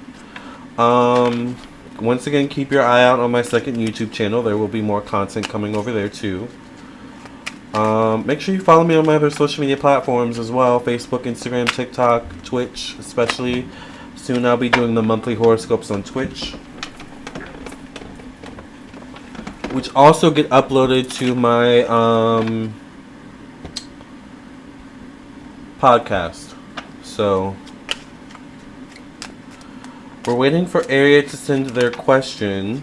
Once again, keep your eye out on my second YouTube channel. There will be more content coming over there too. Make sure you follow me on my other social media platforms as well. Facebook, Instagram, TikTok, Twitch especially. Soon I'll be doing the monthly horoscopes on Twitch, which also get uploaded to my podcast. So we're waiting for Ariette to send their question.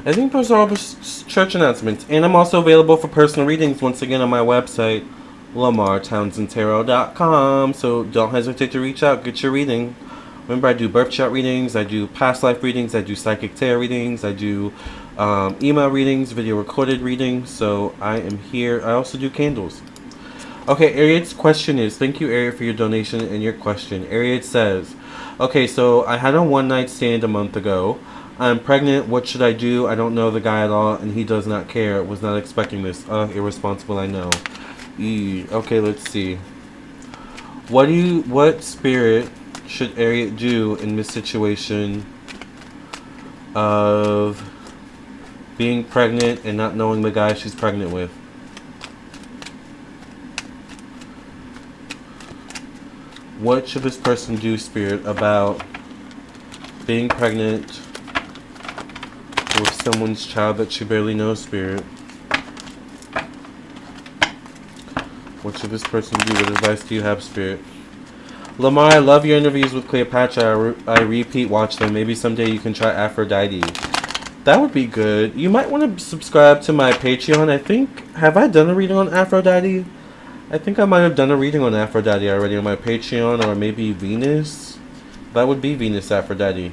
I think those are all the church announcements. And I'm also available for personal readings once again on my website, lamarrtownsendtarot.com. So don't hesitate to reach out, get your reading. Remember, I do birth chart readings, I do past life readings, I do psychic tarot readings, I do email readings, video recorded readings. So I am here. I also do candles. Okay, Ariad's question is, thank you, Ariad, for your donation and your question. Ariad says, okay, so I had a one-night stand a month ago. I'm pregnant. What should I do? I don't know the guy at all, and he does not care. Was not expecting this. Irresponsible, I know. Okay, let's see. What spirit should Ariad do in this situation of being pregnant and not knowing the guy she's pregnant with? What should this person do, Spirit, about being pregnant with someone's child that she barely knows, Spirit? What should this person do? What advice do you have, Spirit? Lamarr, I love your interviews with Cleopatra. I repeat watch them. Maybe someday you can try Aphrodite. That would be good. You might want to subscribe to my Patreon. I think, have I done a reading on Aphrodite? I think I might have done a reading on Aphrodite already on my Patreon, or maybe Venus. That would be Venus Aphrodite.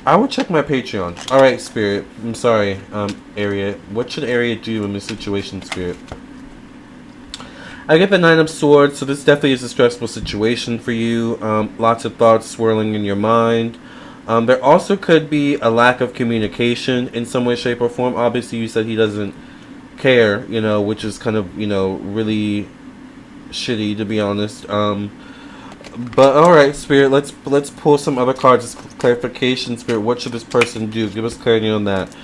I would check my Patreon. Alright, Spirit. I'm sorry, Ariad. What should Ariad do in this situation, Spirit? I get the 9 of Swords, so this definitely is a stressful situation for you. Lots of thoughts swirling in your mind. There also could be a lack of communication in some way, shape, or form. Obviously, you said he doesn't care, you know, which is kind of, you know, really shitty, to be honest. But alright, Spirit, let's pull some other cards as clarification. Spirit, what should this person do? Give us clarity on that.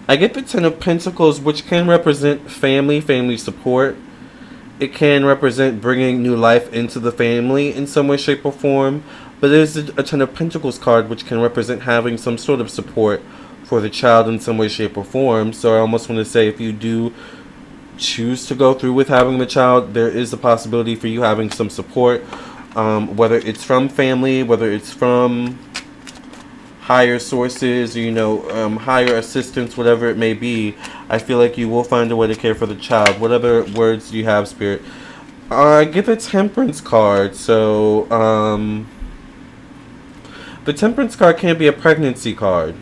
I get the 10 of Pentacles, which can represent family support. It can represent bringing new life into the family in some way, shape, or form. But there's a 10 of Pentacles card, which can represent having some sort of support for the child in some way, shape, or form. So I almost want to say, if you do choose to go through with having the child, there is a possibility for you having some support, whether it's from family, whether it's from higher sources, you know, higher assistance, whatever it may be. I feel like you will find a way to care for the child. What other words do you have, Spirit? I get the Temperance card. So the Temperance card can be a pregnancy card.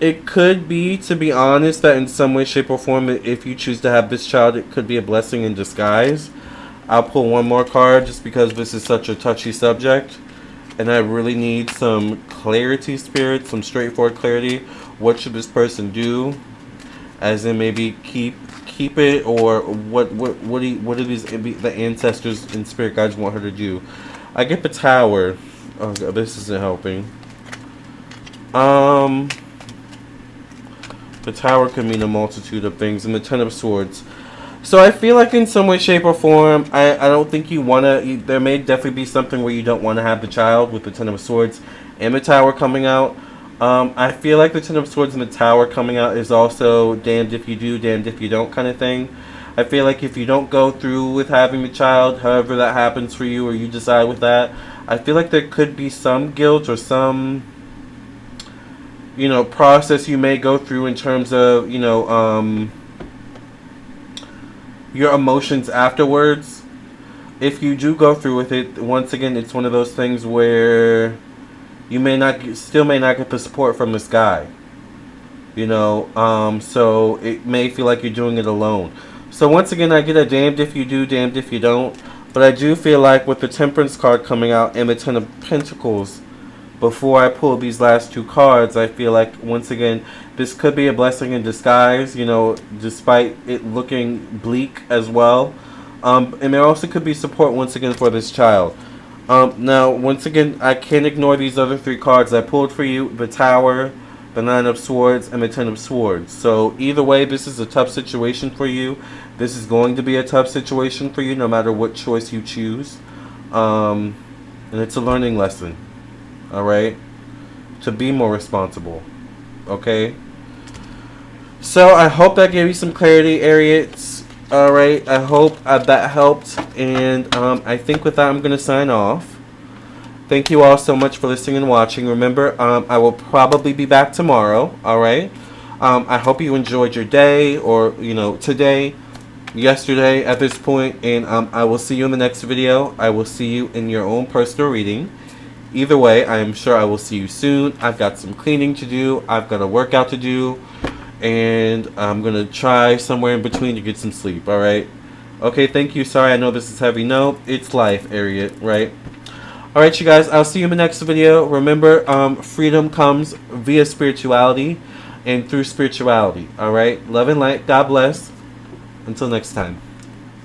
It could be, to be honest, that in some way, shape, or form, if you choose to have this child, it could be a blessing in disguise. I'll pull one more card just because this is such a touchy subject. And I really need some clarity, Spirit, some straightforward clarity. What should this person do? As in, maybe keep it, or what do these the ancestors and spirit guides want her to do? I get the Tower. Oh God, this isn't helping. The Tower could mean a multitude of things, and the 10 of Swords. So I feel like in some way, shape, or form, I don't think you want to. There may definitely be something where you don't want to have the child with the 10 of Swords and the Tower coming out. I feel like the 10 of Swords and the Tower coming out is also damned if you do, damned if you don't kind of thing. I feel like if you don't go through with having the child, however that happens for you, or you decide with that, I feel like there could be some guilt or some, you know, process you may go through in terms of, you know, your emotions afterwards. If you do go through with it, once again, it's one of those things where you still may not get the support from this guy, you know, so it may feel like you're doing it alone. So once again, I get a damned if you do, damned if you don't. But I do feel like with the Temperance card coming out and the 10 of Pentacles, before I pull these last two cards, I feel like, once again, this could be a blessing in disguise, you know, despite it looking bleak as well. And there also could be support, once again, for this child. Now, once again, I can't ignore these other three cards I pulled for you. The Tower, the 9 of Swords, and the 10 of Swords. So, either way, this is a tough situation for you. This is going to be a tough situation for you, no matter what choice you choose. And it's a learning lesson. Alright? To be more responsible. Okay? So, I hope that gave you some clarity, Ariads. Alright, I hope that helped. And I think with that, I'm going to sign off. Thank you all so much for listening and watching. Remember, I will probably be back tomorrow. All right. I hope you enjoyed your day, or today, yesterday at this point, and I will see you in the next video. I will see you in your own personal reading. Either way, I am sure I will see you soon. I've got some cleaning to do. I've got a workout to do, and I'm gonna try somewhere in between to get some sleep. All right. Okay. Thank you. Sorry, I know this is heavy. No, it's life, Ariat. Right. Alright, you guys, I'll see you in the next video. Remember, freedom comes via spirituality and through spirituality. Alright? Love and light. God bless. Until next time.